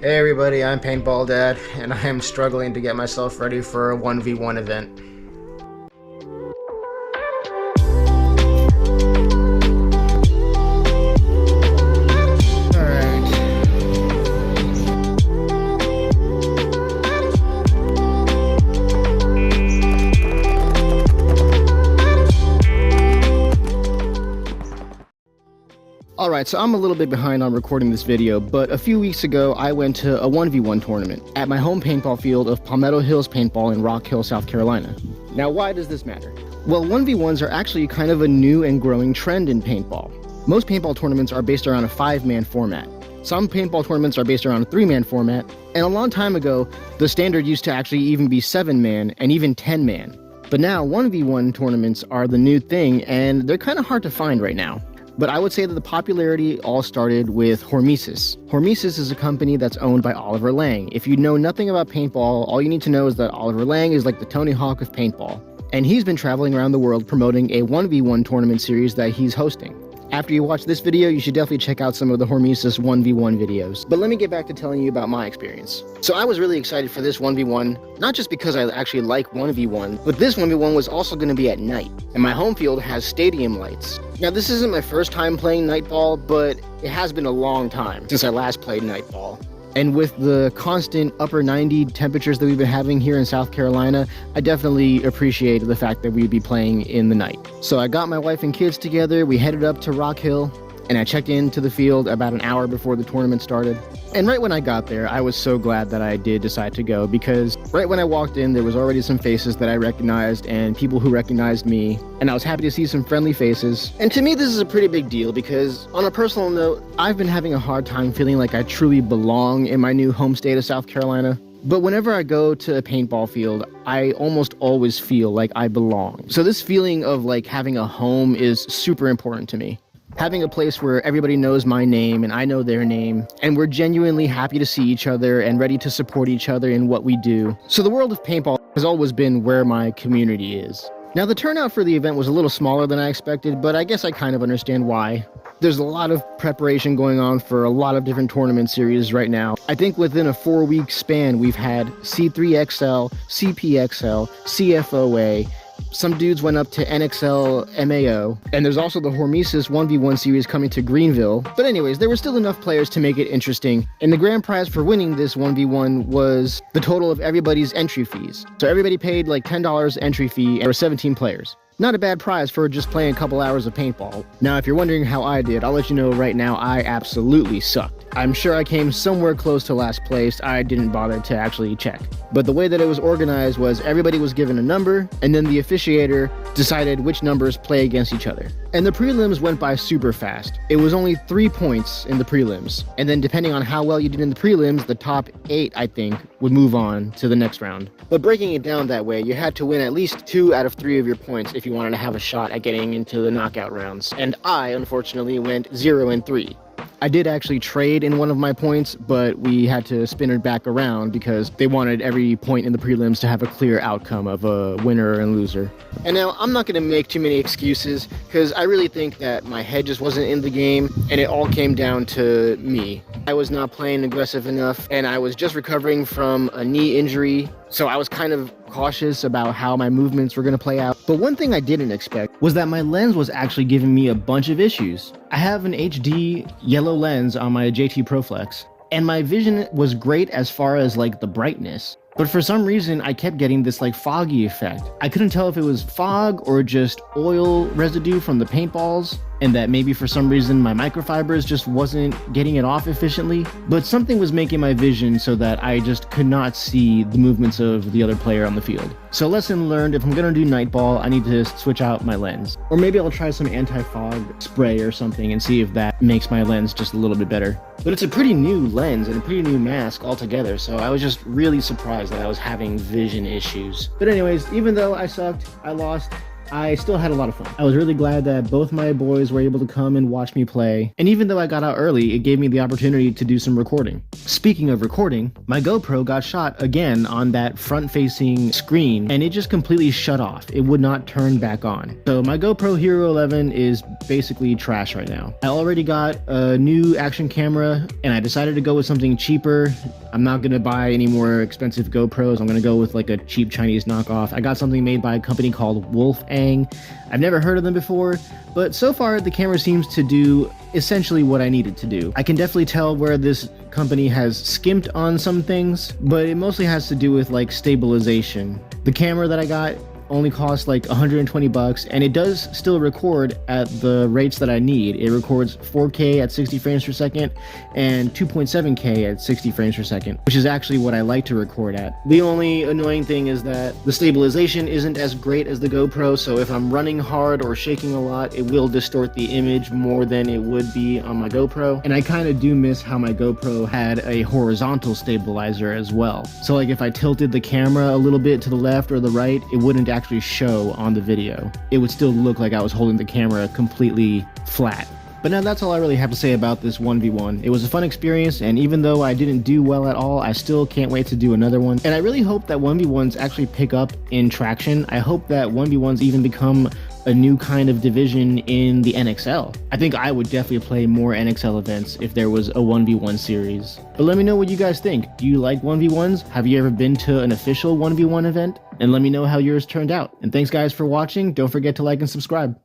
Hey everybody, I'm Paintball Dad, and I am struggling to get myself ready for a 1v1 event. Alright, so I'm a little bit behind on recording this video, but a few weeks ago I went to a 1v1 tournament at my home paintball field of Palmetto Hills Paintball in Rock Hill, South Carolina. Now why does this matter? Well, 1v1s are actually kind of a new and growing trend in paintball. Most paintball tournaments are based around a 5-man format. Some paintball tournaments are based around a 3-man format, and a long time ago, the standard used to actually even be 7-man and even 10-man. But now 1v1 tournaments are the new thing, and they're kind of hard to find right now. But I would say that the popularity all started with Hormesis. Hormesis is a company that's owned by Oliver Lang. If you know nothing about paintball, all you need to know is that Oliver Lang is like the Tony Hawk of paintball. And he's been traveling around the world promoting a 1v1 tournament series that he's hosting. After you watch this video, you should definitely check out some of the Hormesis 1v1 videos. But let me get back to telling you about my experience. So I was really excited for this 1v1, not just because I actually like 1v1, but this 1v1 was also going to be at night. And my home field has stadium lights. Now this isn't my first time playing nightball, but it has been a long time since I last played nightball. And with the constant upper 90 temperatures that we've been having here in South Carolina, I definitely appreciate the fact that we'd be playing in the night. So I got my wife and kids together, we headed up to Rock Hill, and I checked into the field about an hour before the tournament started. And right when I got there, I was so glad that I did decide to go, because right when I walked in, there was already some faces that I recognized and people who recognized me, and I was happy to see some friendly faces. And to me, this is a pretty big deal because, on a personal note, I've been having a hard time feeling like I truly belong in my new home state of South Carolina. But whenever I go to a paintball field, I almost always feel like I belong. So this feeling of like having a home is super important to me. Having a place where everybody knows my name and I know their name, and we're genuinely happy to see each other and ready to support each other in what we do. So the world of paintball has always been where my community is. Now the turnout for the event was a little smaller than I expected, but I guess I kind of understand why. There's a lot of preparation going on for a lot of different tournament series right now. I think within a 4-week span we've had C3XL, CPXL, CFOA, some dudes went up to NXL MAO, and there's also the Hormesis 1v1 series coming to Greenville. But anyways, there were still enough players to make it interesting, and the grand prize for winning this 1v1 was the total of everybody's entry fees. So everybody paid like $10 entry fee, and there were 17 players. Not a bad prize for just playing a couple hours of paintball. Now, if you're wondering how I did, I'll let you know right now, I absolutely sucked. I'm sure I came somewhere close to last place. I didn't bother to actually check. But the way that it was organized was everybody was given a number, and then the officiator decided which numbers play against each other. And the prelims went by super fast. It was only 3 points in the prelims. And then depending on how well you did in the prelims, the top 8, I think, would move on to the next round. But breaking it down that way, you had to win at least 2 out of 3 of your points if you wanted to have a shot at getting into the knockout rounds. And I, unfortunately, went 0 and 3. I did actually trade in one of my points, but we had to spin it back around because they wanted every point in the prelims to have a clear outcome of a winner and loser. And now, I'm not going to make too many excuses because I really think that my head just wasn't in the game and it all came down to me. I was not playing aggressive enough and I was just recovering from a knee injury, so I was kind of cautious about how my movements were going to play out. But one thing I didn't expect was that my lens was actually giving me a bunch of issues. I have an HD yellow lens on my JT Proflex, and my vision was great as far as like the brightness. But for some reason, I kept getting this like foggy effect. I couldn't tell if it was fog or just oil residue from the paintballs, and that maybe for some reason my microfibers just wasn't getting it off efficiently. But something was making my vision so that I just could not see the movements of the other player on the field. So lesson learned, if I'm gonna do nightball, I need to switch out my lens. Or maybe I'll try some anti-fog spray or something and see if that makes my lens just a little bit better. But it's a pretty new lens and a pretty new mask altogether, so I was just really surprised that I was having vision issues. But anyways, even though I sucked, I lost, I still had a lot of fun. I was really glad that both my boys were able to come and watch me play, and even though I got out early, it gave me the opportunity to do some recording. Speaking of recording, my GoPro got shot again on that front-facing screen, and it just completely shut off. It would not turn back on. So my GoPro Hero 11 is basically trash right now. I already got a new action camera, and I decided to go with something cheaper. I'm not gonna buy any more expensive GoPros. I'm gonna go with like a cheap Chinese knockoff. I got something made by a company called Wolfang. I've never heard of them before, but so far the camera seems to do essentially what I needed to do. I can definitely tell where this company has skimped on some things, but it mostly has to do with like stabilization. The camera that I got only costs like 120 bucks, and it does still record at the rates that I need. It records 4K at 60 frames per second and 2.7K at 60 frames per second, which is actually what I like to record at. The only annoying thing is that the stabilization isn't as great as the GoPro, so if I'm running hard or shaking a lot, it will distort the image more than it would be on my GoPro. And I kind of do miss how my GoPro had a horizontal stabilizer as well. So like if I tilted the camera a little bit to the left or the right, it wouldn't actually show on the video. It would still look like I was holding the camera completely flat. But now that's all I really have to say about this 1v1. It was a fun experience, and even though I didn't do well at all, I still can't wait to do another one. And I really hope that 1v1s actually pick up in traction. I hope that 1v1s even become a new kind of division in the NXL. I think I would definitely play more NXL events if there was a 1v1 series. But let me know what you guys think. Do you like 1v1s? Have you ever been to an official 1v1 event? And let me know how yours turned out. And thanks guys for watching. Don't forget to like and subscribe.